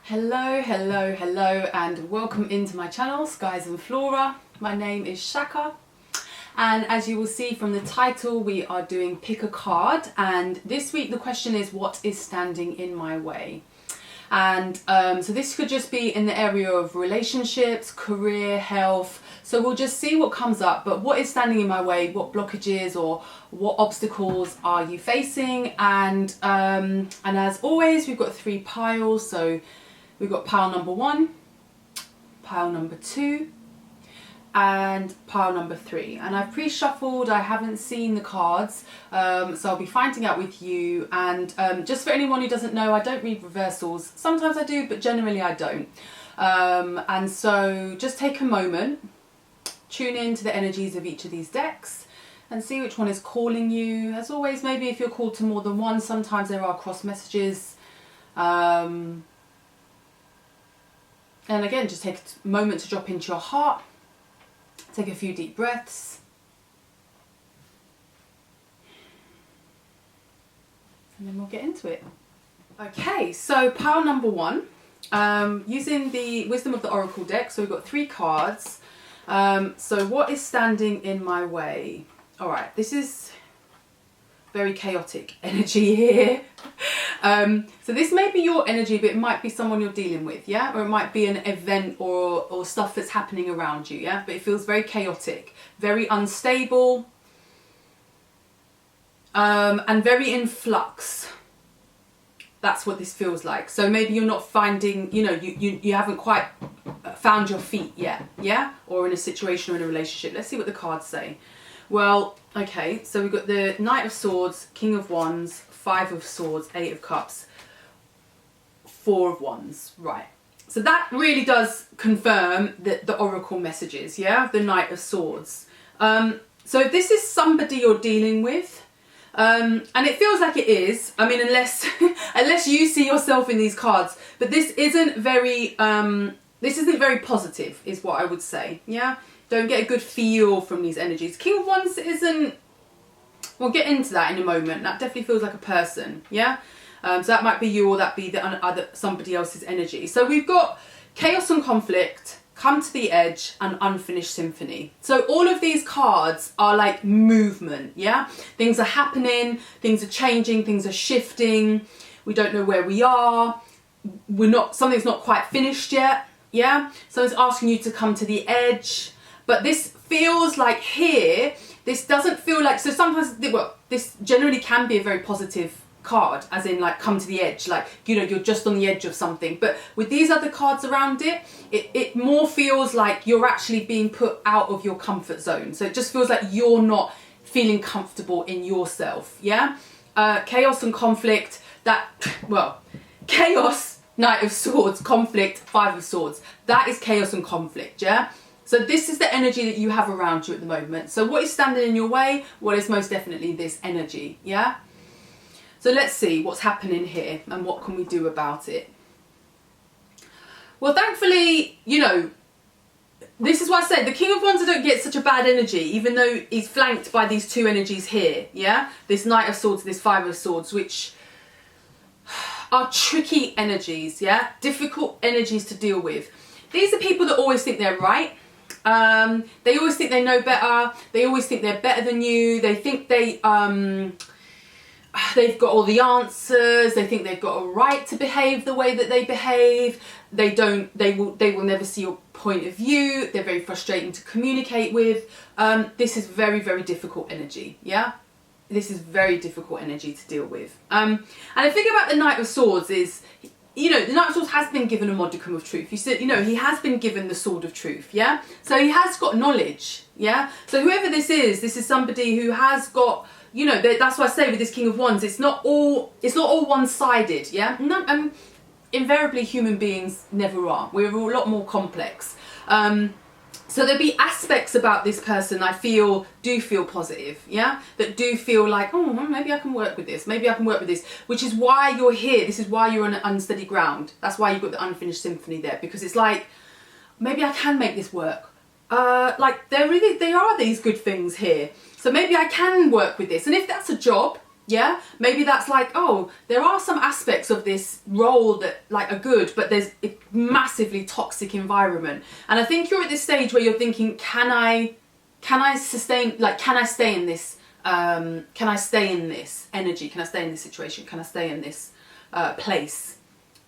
Hello, hello, hello, and welcome into my channel, Skies and Flora. My name is Shaka, and as you will see from the title, we are doing pick a card, and this week the question is, what is standing in my way? And so this could just be in the area of relationships, career, health. So we'll just see what comes up, but what is standing in my way? What blockages or what obstacles are you facing? And as always, we've got 3 piles. So we've got pile number 1, pile number 2, and pile number 3. And I've pre-shuffled, I haven't seen the cards, so I'll be finding out with you. And just for anyone who doesn't know, I don't read reversals. Sometimes I do, but generally I don't. And so just take a moment, tune in to the energies of each of these decks and see which one is calling you. As always, maybe if you're called to more than one, sometimes there are cross messages. And again, just take a moment to drop into your heart. Take a few deep breaths. And then we'll get into it. Okay, so pile number 1. Using the Wisdom of the Oracle deck. So we've got 3 cards. So what is standing in my way? All right, this is very chaotic energy here. So this may be your energy, but it might be someone you're dealing with, yeah? Or it might be an event or stuff that's happening around you, yeah? But it feels very chaotic, very unstable, and very in flux. That's what this feels like. So maybe you're not finding, you haven't quite found your feet yet, yeah? Or in a situation or in a relationship. Let's see what the cards say. Well, okay, so we've got the Knight of Swords, King of Wands, 5 of Swords, 8 of Cups, 4 of Wands, right. So that really does confirm the Oracle messages, yeah, the Knight of Swords. So if this is somebody you're dealing with, and it feels like it is, I mean, unless unless you see yourself in these cards, but this isn't very positive, is what I would say, yeah? Don't get a good feel from these energies. King of Wands isn't, we'll get into that in a moment. That definitely feels like a person, yeah? So that might be you, or that be somebody else's energy. So we've got chaos and conflict, come to the edge, and unfinished symphony. So all of these cards are like movement, yeah? Things are happening, things are changing, things are shifting. We don't know where we are. Something's not quite finished yet, yeah? Someone's asking you to come to the edge. But this feels like here, this doesn't feel like, so sometimes, well, this generally can be a very positive card, as in like come to the edge, like, you're just on the edge of something. But with these other cards around it, it more feels like you're actually being put out of your comfort zone. So it just feels like you're not feeling comfortable in yourself, yeah? Chaos and conflict, chaos, Knight of Swords, conflict, 5 of Swords. That is chaos and conflict, yeah? So this is the energy that you have around you at the moment. So what is standing in your way? Well, it's most definitely this energy, yeah? So let's see what's happening here and what can we do about it. Well, thankfully, this is why I said the King of Wands don't get such a bad energy, even though he's flanked by these 2 energies here, yeah? This Knight of Swords, this 5 of Swords, which are tricky energies, yeah? Difficult energies to deal with. These are people that always think they're right. They always think they know better. They always think they're better than you. They think they've got all the answers. They think they've got a right to behave the way that they behave. They will never see your point of view. They're very frustrating to communicate with. This is very, very difficult energy, yeah? This is very difficult energy to deal with. And the thing about the Knight of Swords is, the Knight of Swords has been given a modicum of truth. You said, he has been given the sword of truth, yeah? So he has got knowledge, yeah? So whoever this is somebody who has got, that's why I say with this King of Wands, it's not all one-sided, yeah? No, invariably human beings never are. We're a lot more complex. So there'll be aspects about this person I do feel positive, yeah? That do feel like, oh, maybe I can work with this. Maybe I can work with this. Which is why you're here. This is why you're on unsteady ground. That's why you've got the unfinished symphony there. Because it's like, maybe I can make this work. There are these good things here. So maybe I can work with this. And if that's a job, Yeah, maybe that's like, oh, there are some aspects of this role that like are good, but there's a massively toxic environment. And I think you're at this stage where you're thinking, can I sustain, like, can I stay in this, can I stay in this energy? Can I stay in this situation? Can I stay in this place?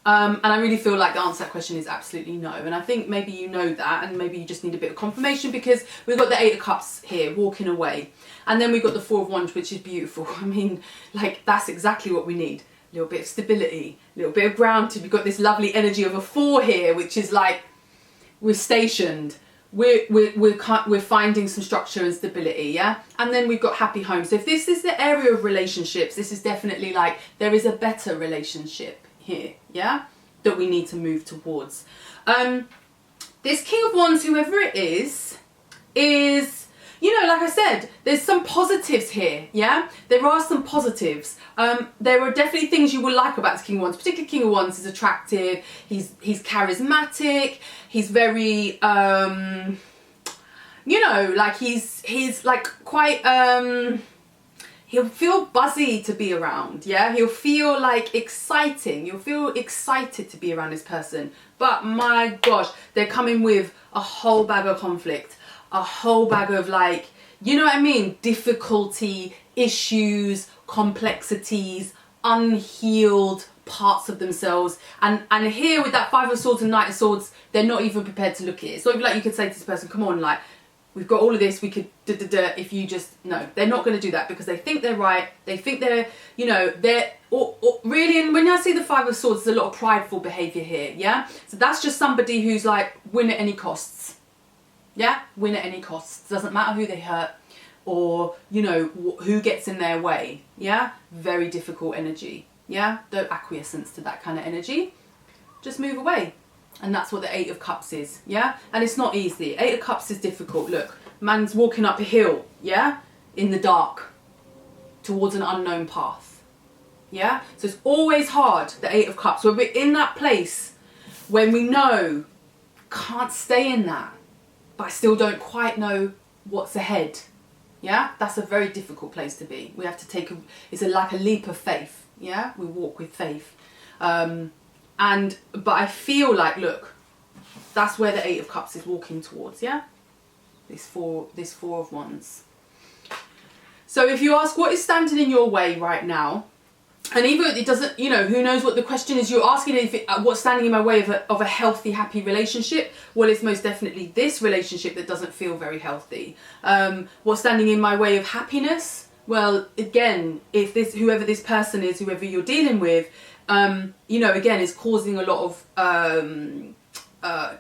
And I really feel like the answer to that question is absolutely no. And I think maybe you know that, and maybe you just need a bit of confirmation, because we've got the 8 of Cups here, walking away. And then we've got the 4 of Wands, which is beautiful. I mean, like, that's exactly what we need. A little bit of stability, a little bit of grounding. We've got this lovely energy of a 4 here, which is like, we're stationed. We're finding some structure and stability, yeah? And then we've got happy home. So if this is the area of relationships, this is definitely like, there is a better relationship here, yeah, that we need to move towards. This King of Wands, whoever it is, you know, like I said, there's some positives here, yeah? There are some positives. There are definitely things you will like about this King of Wands. Particularly King of Wands is attractive, he's charismatic, he's very, you know, like he's like quite, he'll feel buzzy to be around, yeah? He'll feel like exciting. You'll feel excited to be around this person. But my gosh, they're coming with a whole bag of conflict, a whole bag of, like, you know what I mean? Difficulty, issues, complexities, unhealed parts of themselves. And here with that 5 of Swords and Knight of Swords, they're not even prepared to look at it. It's not even like you could say to this person, come on, like, we've got all of this, we could if you just, no, they're not going to do that, because they think they're right, they think they're, you know, they're, or really, and when I see the 5 of Swords, there's a lot of prideful behaviour here, yeah? So that's just somebody who's like, win at any costs, yeah? Win at any costs. Doesn't matter who they hurt, or, you know, who gets in their way, yeah? Very difficult energy, yeah? Don't acquiescence to that kind of energy. Just move away. And that's what the 8 of Cups is, yeah? And it's not easy. 8 of Cups is difficult. Look, man's walking up a hill, yeah? In the dark, towards an unknown path, yeah? So it's always hard, the 8 of Cups, when we're in that place when we know, can't stay in that, but I still don't quite know what's ahead, yeah? That's a very difficult place to be. We have to take, like a leap of faith, yeah? We walk with faith. But I feel like, look, that's where the 8 of Cups is walking towards, yeah? This four of Wands. So if you ask what is standing in your way right now, and even it doesn't, you know, who knows what the question is you're asking, what's standing in my way of a healthy, happy relationship? Well, it's most definitely this relationship that doesn't feel very healthy. What's standing in my way of happiness? Well, again, if whoever this person is, whoever you're dealing with, you know, again, is causing a lot of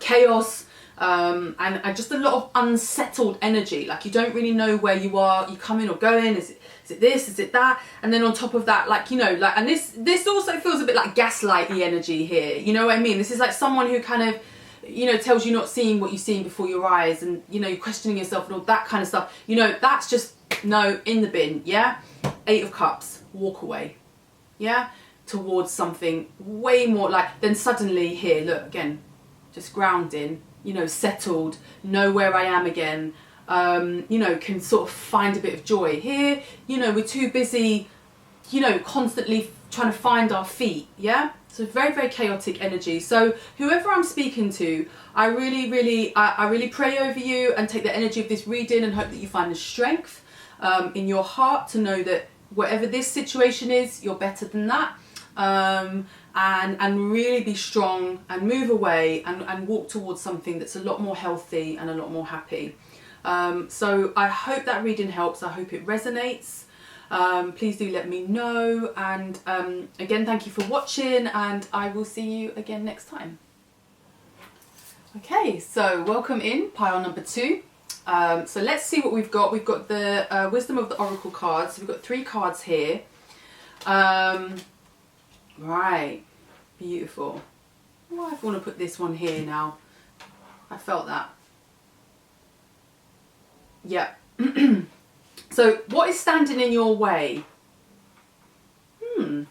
chaos, and just a lot of unsettled energy. Like, you don't really know where you are, you come in or go in, is it this, is it that? And then on top of that, like, you know, like, and this also feels a bit like gaslighty energy here, you know what I mean? This is like someone who kind of, you know, tells you not seeing what you've seen before your eyes, and, you know, you're questioning yourself and all that kind of stuff. You know, that's just, no, in the bin, yeah? 8 of Cups, walk away, yeah? Towards something way more like, then suddenly here, look, again, just grounding, you know, settled, know where I am again, you know, can sort of find a bit of joy. Here, you know, we're too busy, you know, constantly trying to find our feet, yeah? So very, very chaotic energy. So whoever I'm speaking to, I really pray over you and take the energy of this reading and hope that you find the strength in your heart to know that whatever this situation is, you're better than that. And really be strong and move away and walk towards something that's a lot more healthy and a lot more happy. So I hope that reading helps. I hope it resonates. Please do let me know. And again, thank you for watching, and I will see you again next time. Okay, so welcome in, pile number 2. So let's see what we've got. We've got the Wisdom of the Oracle cards. So we've got 3 cards here. Right, beautiful. Well, I want to put this one here now. I felt that. Yeah. So what is standing in your way? Not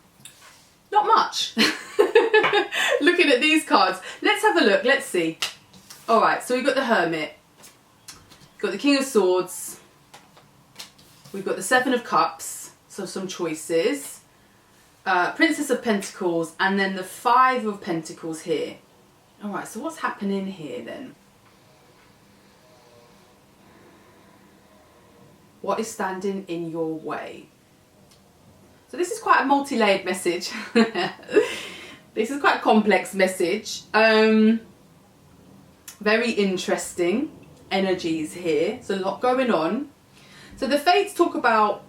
much. Looking at these cards. Let's have a look. Let's see. All right, so we've got the Hermit. We've got the King of Swords. We've got the 7 of Cups. So some choices. Princess of Pentacles, and then the Five of Pentacles here. All right, so what's happening here then? What is standing in your way? So this is quite a multi-layered message. This is quite a complex message. Very interesting energies here. So a lot going on. So the fates talk about,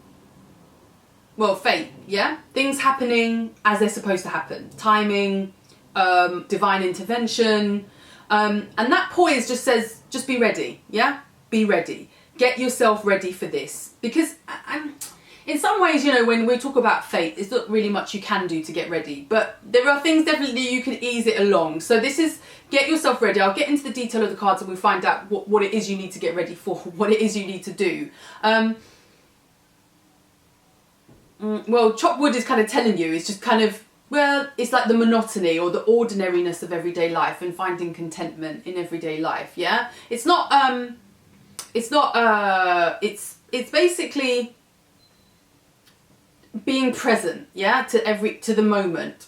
well, fate, yeah? Things happening as they're supposed to happen. Timing, divine intervention. And that poise just says, just be ready, yeah? Be ready. Get yourself ready for this. Because in some ways, you know, when we talk about fate, there's not really much you can do to get ready. But there are things definitely you can ease it along. So this is, get yourself ready. I'll get into the detail of the cards and we'll find out what it is you need to get ready for, what it is you need to do. Well, chop wood is kind of telling you, it's just kind of, well, it's like the monotony or the ordinariness of everyday life and finding contentment in everyday life, yeah? It's basically being present, yeah, to the moment.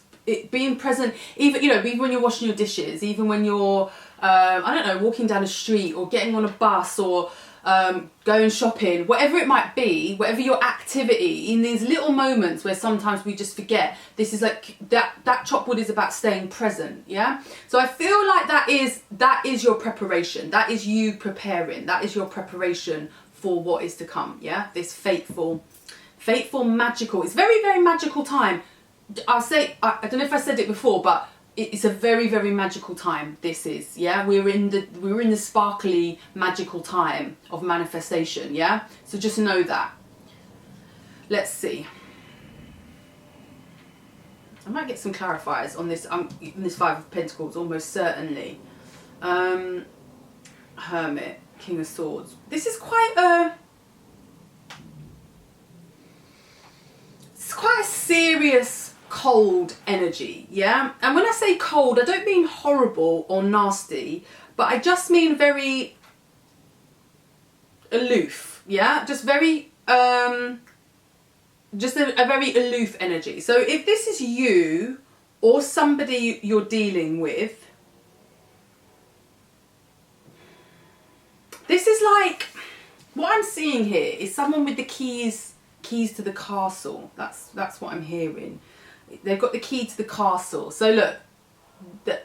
Being present, even, you know, even when you're washing your dishes, even when you're, I don't know, walking down a street or getting on a bus or going shopping, whatever it might be, whatever your activity, in these little moments where sometimes we just forget, this is like, that chop wood is about staying present, yeah? So I feel like that is your preparation, that is you preparing, that is your preparation for what is to come, yeah? This fateful, magical, it's very, very magical time. I'll say, I don't know if I said it before, but it's a very, very magical time, this is, yeah? We're in the sparkly, magical time of manifestation, yeah? So just know that. Let's see. I might get some clarifiers on this Five of Pentacles, almost certainly. Hermit, King of Swords. This is quite a serious, cold energy, yeah? And when I say cold, I don't mean horrible or nasty, but I just mean very aloof, yeah? Just very, just a very aloof energy. So if this is you or somebody you're dealing with, this is like, what I'm seeing here is someone with the keys to the castle. That's what I'm hearing. They've got the key to the castle. So look,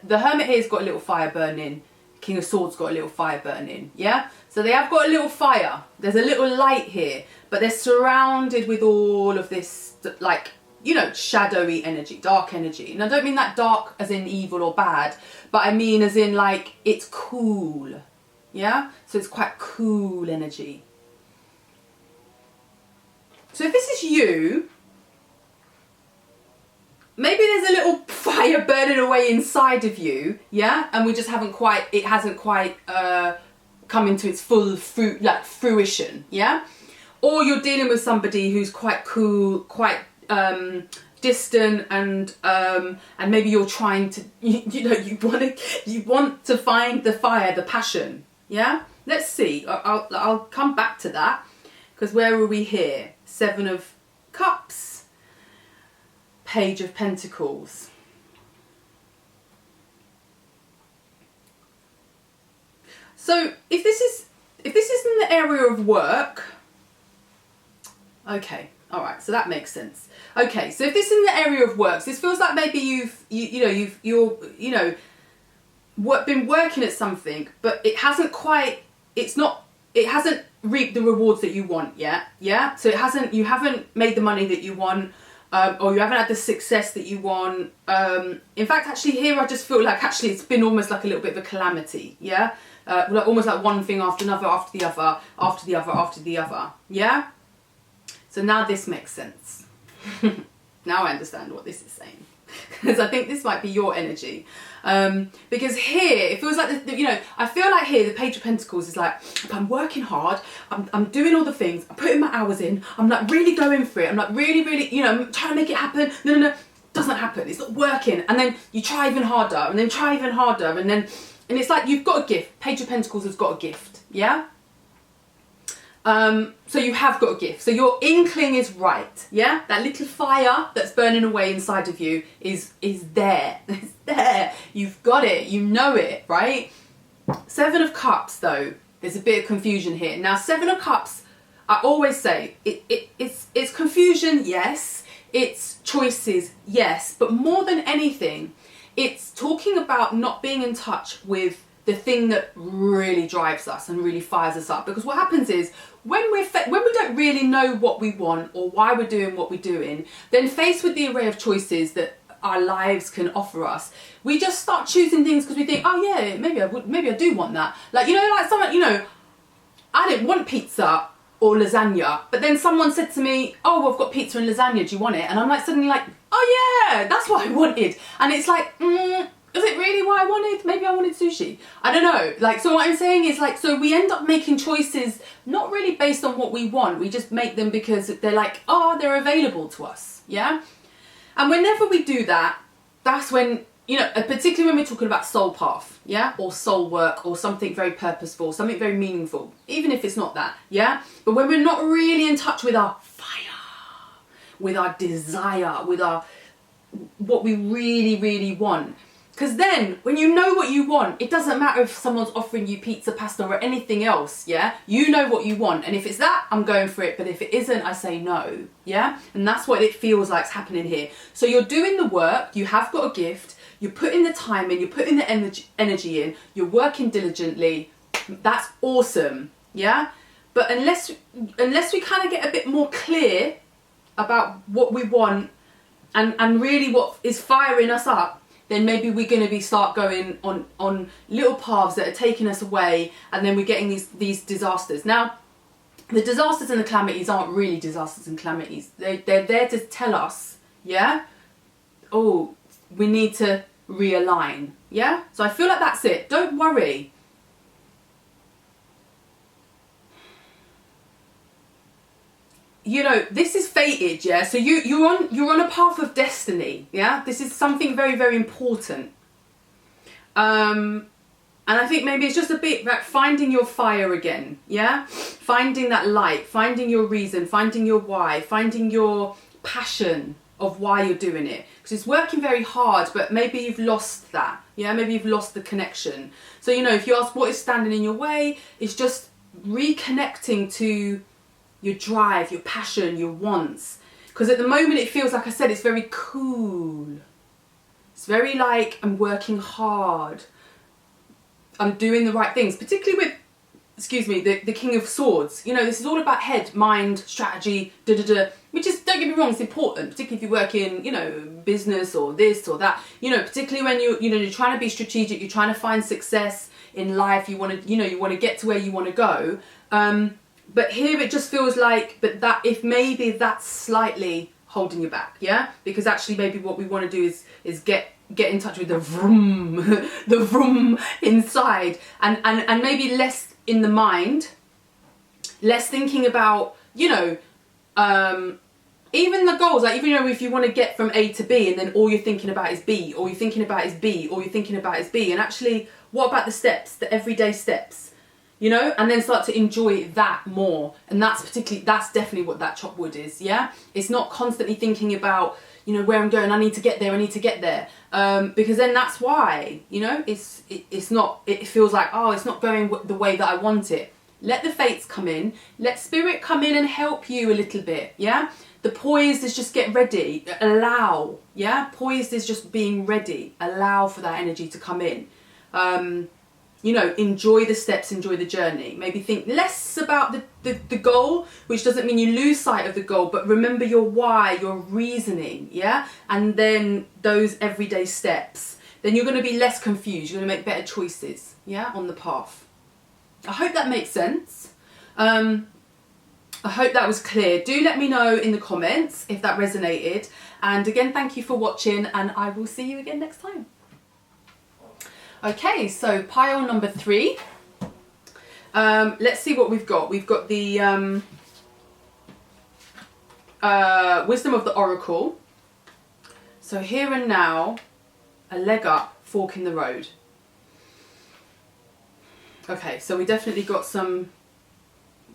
the Hermit here's got a little fire burning. King of Swords got a little fire burning, yeah? So they have got a little fire. There's a little light here, but they're surrounded with all of this, like, you know, shadowy energy, dark energy. And I don't mean that dark as in evil or bad, but I mean as in, like, it's cool, yeah? So it's quite cool energy. So if this is you, maybe there's a little fire burning away inside of you, yeah? And we just it hasn't quite come into its full fruition, yeah? Or you're dealing with somebody who's quite cool, quite distant, and maybe you're trying to, you want to find the fire, the passion, yeah? Let's see. I'll come back to that, because where are we here? Seven of Cups, Page of Pentacles. So if this is in the area of work, okay, all right, so that makes sense. Okay, so if this is in the area of work, so this feels like maybe you've been working at something, but it hasn't reaped the rewards that you want yet, yeah? So you haven't made the money that you want, or you haven't had the success that you want. In fact, actually here I just feel like actually it's been almost like a little bit of a calamity, yeah? Like almost like one thing after another, after the other, after the other, after the other, yeah? So now this makes sense. Now I understand what this is saying. Because I think this might be your energy. Because here, it feels like, I feel like here, the Page of Pentacles is like, I'm working hard, I'm doing all the things, I'm putting my hours in, I'm like really going for it, I'm like really, I'm trying to make it happen, no, doesn't happen, it's not working, and then you try even harder, and then try even harder, and it's like you've got a gift. Page of Pentacles has got a gift, yeah? So you have got a gift. So your inkling is right, yeah? That little fire that's burning away inside of you is there. It's there. You've got it. You know it, right? Seven of Cups, though, there's a bit of confusion here. Now, Seven of Cups, I always say, it's confusion, yes. It's choices, yes. But more than anything, it's talking about not being in touch with the thing that really drives us and really fires us up. Because what happens is, when we don't really know what we want or why we're doing what we're doing, then faced with the array of choices that our lives can offer us, we just start choosing things because we think, oh yeah, maybe I do want that. Like, you know, like someone, you know, I didn't want pizza or lasagna, but then someone said to me, oh, well, I've got pizza and lasagna, do you want it? And I'm like, suddenly like, oh yeah, that's what I wanted. And it's like, is it really what I wanted? Maybe I wanted sushi. I don't know. Like, so what I'm saying is, like, so we end up making choices not really based on what we want. We just make them because they're like, oh, they're available to us. Yeah. And whenever we do that, that's when, you know, particularly when we're talking about soul path, yeah, or soul work, or something very purposeful, something very meaningful, even if it's not that, yeah. But when we're not really in touch with our fire, with our desire, with our what we really, really want. Because then, when you know what you want, it doesn't matter if someone's offering you pizza, pasta, or anything else, yeah? You know what you want. And if it's that, I'm going for it. But if it isn't, I say no, yeah? And that's what it feels like's happening here. So you're doing the work, you have got a gift, you're putting the time in, you're putting the energy in, you're working diligently. That's awesome, yeah? But unless we kind of get a bit more clear about what we want and really what is firing us up, then maybe we're going to start going on little paths that are taking us away, and then we're getting these disasters. Now, the disasters and the calamities aren't really disasters and calamities. They're there to tell us, yeah, oh, we need to realign, yeah? So I feel like that's it. Don't worry. You know, this is fated, yeah? So you're on a path of destiny, yeah? This is something very, very important. And I think maybe it's just a bit about finding your fire again, yeah? Finding that light, finding your reason, finding your why, finding your passion of why you're doing it. Because it's working very hard, but maybe you've lost that, yeah? Maybe you've lost the connection. So, you know, if you ask what is standing in your way, it's just reconnecting to your drive, your passion, your wants. Because at the moment it feels, like I said, it's very cool. It's very like, I'm working hard. I'm doing the right things. Particularly with, excuse me, the King of Swords. You know, this is all about head, mind, strategy, which is, don't get me wrong, it's important. Particularly if you work in, you know, business or this or that. You know, particularly when you're trying to be strategic, you're trying to find success in life. You want to get to where you want to go. But here it just feels like, but that if maybe that's slightly holding you back, yeah? Because actually maybe what we want to do is get in touch with the vroom, the vroom inside, and maybe less in the mind, less thinking about, you know, even the goals, like even, you know, if you want to get from A to B and then all you're thinking about is B, or you're thinking about is B, or you're thinking about is B, and actually what about the steps, the everyday steps? You know, and then start to enjoy that more. And that's definitely what that chop wood is, yeah? It's not constantly thinking about, you know, where I'm going, I need to get there. Because then that's why, you know, it feels like, oh, it's not going the way that I want it. Let the fates come in. Let spirit come in and help you a little bit, yeah? The poised is just get ready. Allow, yeah? Poised is just being ready. Allow for that energy to come in. You know, enjoy the steps, enjoy the journey. Maybe think less about the goal, which doesn't mean you lose sight of the goal, but remember your why, your reasoning, yeah? And then those everyday steps. Then you're going to be less confused. You're going to make better choices, yeah, on the path. I hope that makes sense. I hope that was clear. Do let me know in the comments if that resonated. And again, thank you for watching, and I will see you again next time. Okay, so pile number 3. Let's see what we've got. We've got the Wisdom of the Oracle. So here and now, a leg up, fork in the road. Okay, so we definitely got some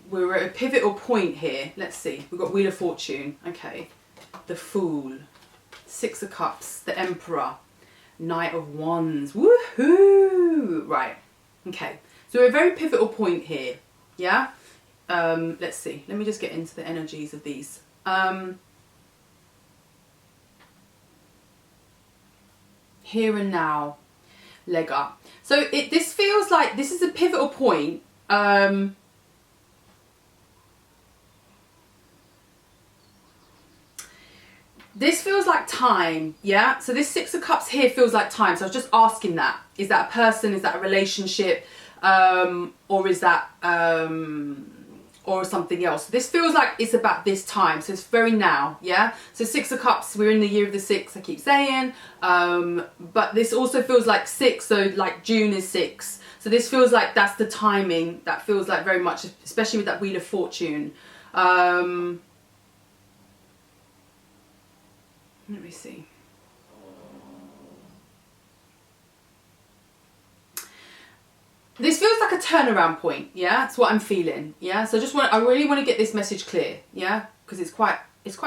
we're at a pivotal point here. Let's see. We've got Wheel of Fortune. Okay. The Fool. Six of Cups. The Emperor. Knight of Wands. Woohoo! Right. Okay. So we're at a very pivotal point here. Yeah? Let's see. Let me just get into the energies of these. Here and now. Leg up. So this feels like this is a pivotal point. This feels like time, yeah? So this Six of Cups here feels like time. So I was just asking that. Is that a person? Is that a relationship? Or is that, or something else? This feels like it's about this time. So it's very now, yeah? So Six of Cups, we're in the year of the six, I keep saying. But this also feels like six, so like June is six. So this feels like that's the timing. That feels like very much, especially with that Wheel of Fortune. Let me see. This feels like a turnaround point, yeah? That's what I'm feeling, yeah? So I really want to get this message clear, yeah? Because it's quite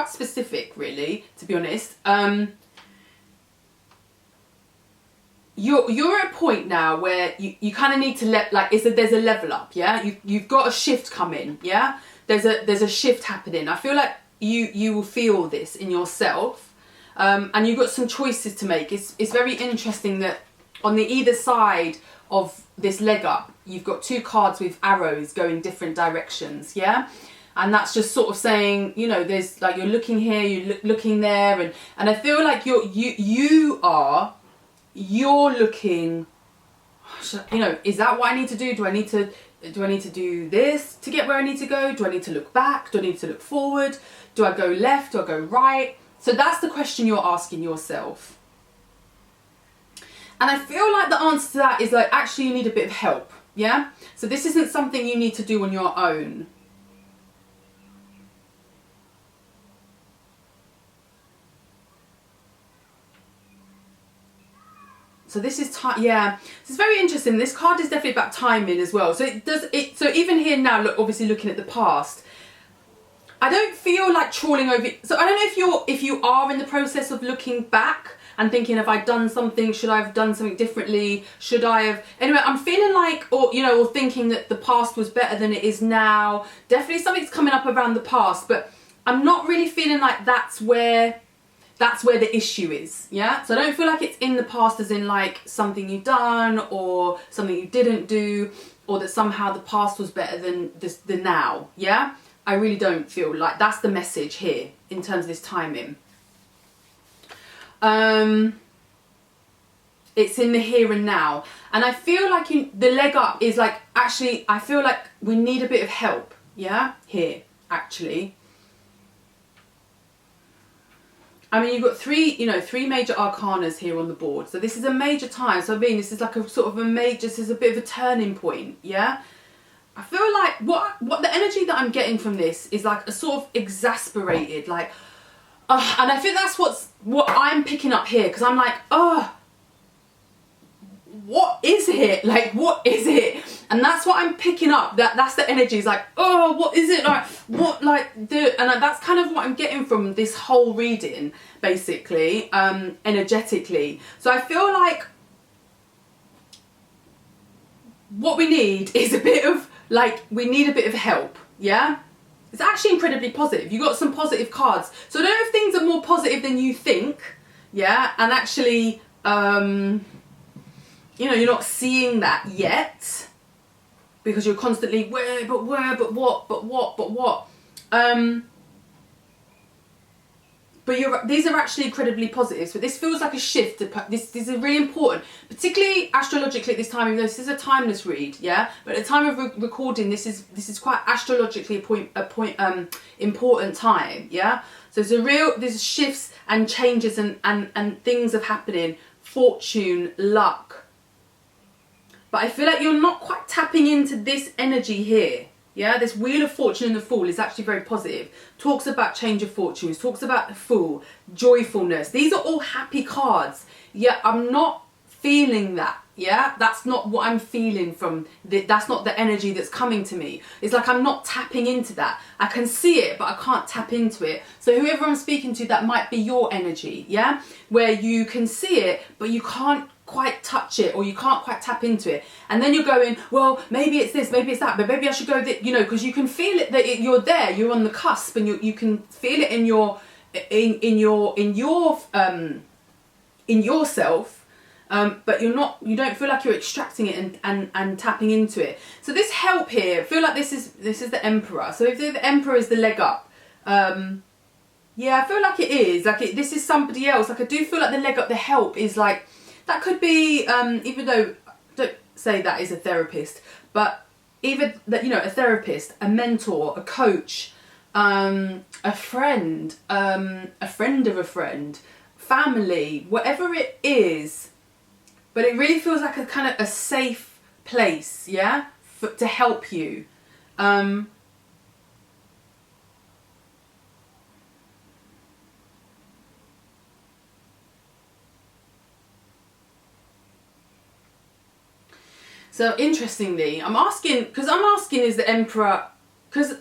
specific, really, to be honest. You're at a point now where you kind of need to there's a level up, yeah? You've got a shift coming, yeah? There's a shift happening. I feel like you will feel this in yourself. And you've got some choices to make. It's very interesting that on the either side of this leg up, you've got two cards with arrows going different directions, yeah? And that's just sort of saying, you know, there's like you're looking here, you're looking there, and I feel like you're looking, you know, is that what I need to do? Do I need to do this to get where I need to go? Do I need to look back? Do I need to look forward? Do I go left? Do I go right? So that's the question you're asking yourself. And I feel like the answer to that is like, actually you need a bit of help, yeah? So this isn't something you need to do on your own. So this is time, yeah. This is very interesting. This card is definitely about timing as well. So so even here now, look, obviously looking at the past, I don't feel like trawling over. So I don't know if you are in the process of looking back and thinking, have I done something? Should I have done something differently? Should I have? Anyway, I'm feeling like, or thinking that the past was better than it is now. Definitely something's coming up around the past, but I'm not really feeling like that's where the issue is, yeah? So I don't feel like it's in the past as in like something you've done or something you didn't do, or that somehow the past was better than the now, yeah? I really don't feel like that's the message here in terms of this timing. It's in the here and now. And I feel like the leg up is like, actually, I feel like we need a bit of help, yeah? Here, actually. I mean, you've got three major arcanas here on the board. So this is a major time. So I mean, this is like a sort of this is a bit of a turning point, yeah? I feel like what the energy that I'm getting from this is like a sort of exasperated, like, and I think that's what I'm picking up here, because I'm like, what is it? Like, what is it? And that's what I'm picking up. That's the energy. It's like, what is it? Like, what, like, and that's kind of what I'm getting from this whole reading, basically, energetically. So I feel like what we need is we need a bit of help, yeah? It's actually incredibly positive. You've got some positive cards. So I don't know if things are more positive than you think, yeah? And actually, you're not seeing that yet because you're constantly, where, but what? But these are actually incredibly positive. So this feels like a shift. This is really important, particularly astrologically at this time. Even though this is a timeless read, yeah. But at the time of recording, this is quite astrologically important time, yeah. So there's shifts and changes and things are happening. Fortune, luck. But I feel like you're not quite tapping into this energy here. Yeah, this Wheel of Fortune and the Fool is actually very positive. Talks about change of fortunes, talks about the Fool, joyfulness. These are all happy cards. Yeah, I'm not feeling that Yeah, that's not what I'm feeling from that's not the energy that's coming to me. It's like I'm not tapping into that. I can see it, but I can't tap into it. So whoever I'm speaking to, that might be your energy, yeah, where you can see it but you can't quite touch it, or you can't quite tap into it, and then you're going, well, maybe it's this, maybe it's that, but maybe I should go this, you know, because you can feel it that you're there, you're on the cusp, and you can feel it in yourself. But you don't feel like you're extracting it and tapping into it. So this help here, I feel like this is the Emperor. So if the Emperor is the leg up, yeah, I feel like it is. Like this is somebody else. Like I do feel like the leg up, the help is like, that could be, even though, don't say that is a therapist, but either that, you know, a therapist, a mentor, a coach, a friend of a friend, family, whatever it is. But it really feels like a kind of a safe place, yeah, to help you. So interestingly, I'm asking is the Emperor, because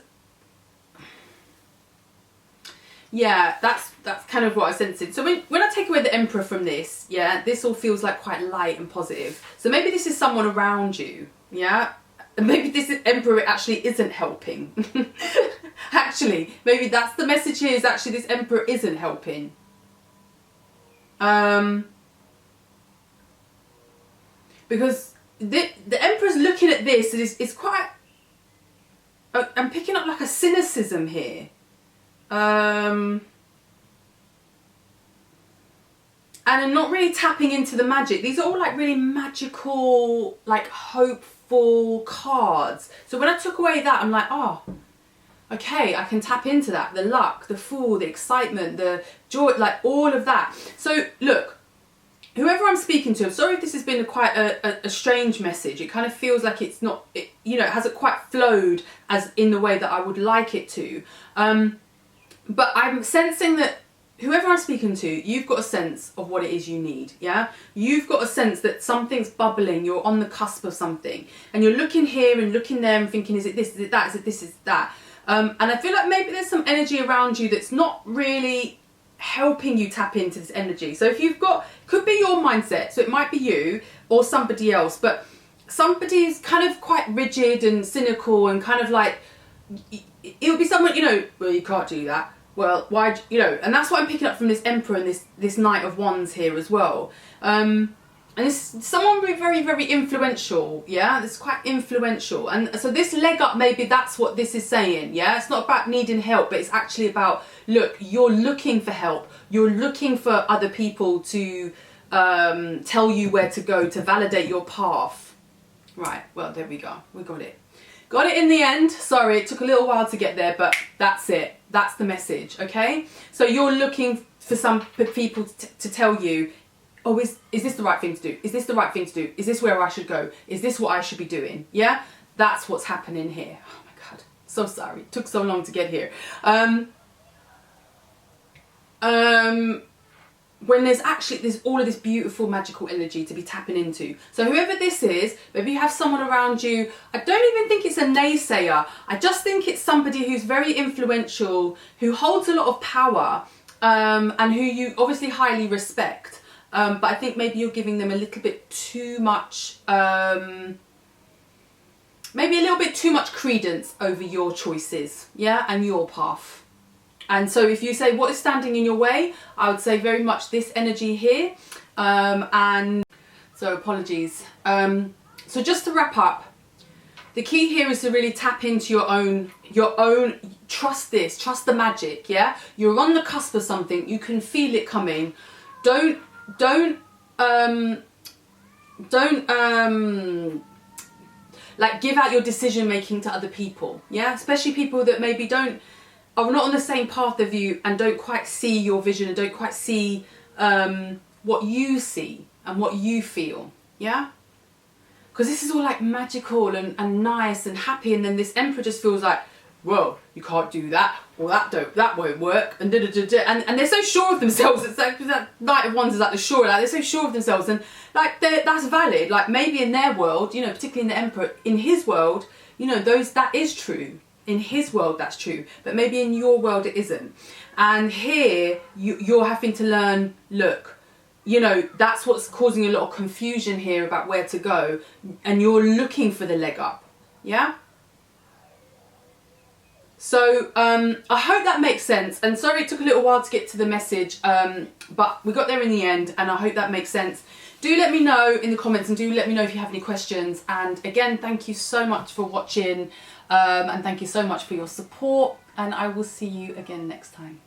yeah, that's kind of what I sensed. So when I take away the Emperor from this, yeah, this all feels like quite light and positive. So maybe this is someone around you, yeah? And maybe this Emperor actually isn't helping. Actually, maybe that's the message here, is actually this Emperor isn't helping. Because the Emperor's looking at this, and it's quite, I'm picking up like a cynicism here. And I'm not really tapping into the magic. These are all like really magical, like hopeful cards. So when I took away that, I'm like, oh, okay, I can tap into that. The luck, the fool, the excitement, the joy, like all of that. So look, whoever I'm speaking to, I'm sorry if this has been quite a strange message. It kind of feels like it's not, you know, it hasn't quite flowed as in the way that I would like it to. But I'm sensing that whoever I'm speaking to, you've got a sense of what it is you need, yeah? You've got a sense that something's bubbling, you're on the cusp of something. And you're looking here and looking there and thinking, is it this, is it that, is it this, is it that? And I feel like maybe there's some energy around you that's not really helping you tap into this energy. So if you've got, could be your mindset, so it might be you or somebody else, but somebody's kind of quite rigid and cynical and kind of like, it would be someone, you know, well, you can't do that. Well, why, you know, and that's what I'm picking up from this Emperor and this Knight of Wands here as well. And it's someone very, very influential, yeah? It's quite influential. And so this leg up, maybe that's what this is saying, yeah? It's not about needing help, but it's actually about, look, you're looking for help. You're looking for other people to tell you where to go, to validate your path. Right, well, there we go. We got it. Got it in the end. Sorry, it took a little while to get there, but that's it. That's the message, okay? So you're looking for some people to tell you, oh, is this the right thing to do? Is this the right thing to do? Is this where I should go? Is this what I should be doing? Yeah? That's what's happening here. Oh my God, so sorry. It took so long to get here. When there's all of this beautiful magical energy to be tapping into. So whoever this is, maybe you have someone around you. I don't even think it's a naysayer. I just think it's somebody who's very influential, who holds a lot of power, and who you obviously highly respect. But I think maybe you're giving them a little bit too much, maybe a little bit too much credence over your choices, yeah, and your path. And so if you say, what is standing in your way? I would say very much this energy here. And so apologies. So just to wrap up, the key here is to really tap into your own, trust this, trust the magic, yeah? You're on the cusp of something, you can feel it coming. Don't like give out your decision making to other people, yeah? Especially people that maybe are not on the same path of you and don't quite see your vision and don't quite see what you see and what you feel, yeah? Because this is all like magical and nice and happy, and then this Emperor just feels like, well, you can't do that, or that won't work, and and they're so sure of themselves. It's like that Knight of Wands is like the sure, like they're so sure of themselves, and like that's valid. Like maybe in their world, you know, particularly in the Emperor, in his world, you know, that is true. In his world, that's true, but maybe in your world it isn't. And here you're having to learn. Look, you know, that's what's causing a lot of confusion here about where to go, and you're looking for the leg up. Yeah. So I hope that makes sense, and sorry it took a little while to get to the message, but we got there in the end, and I hope that makes sense. Do let me know in the comments, and do let me know if you have any questions. And again, thank you so much for watching, and thank you so much for your support, and I will see you again next time.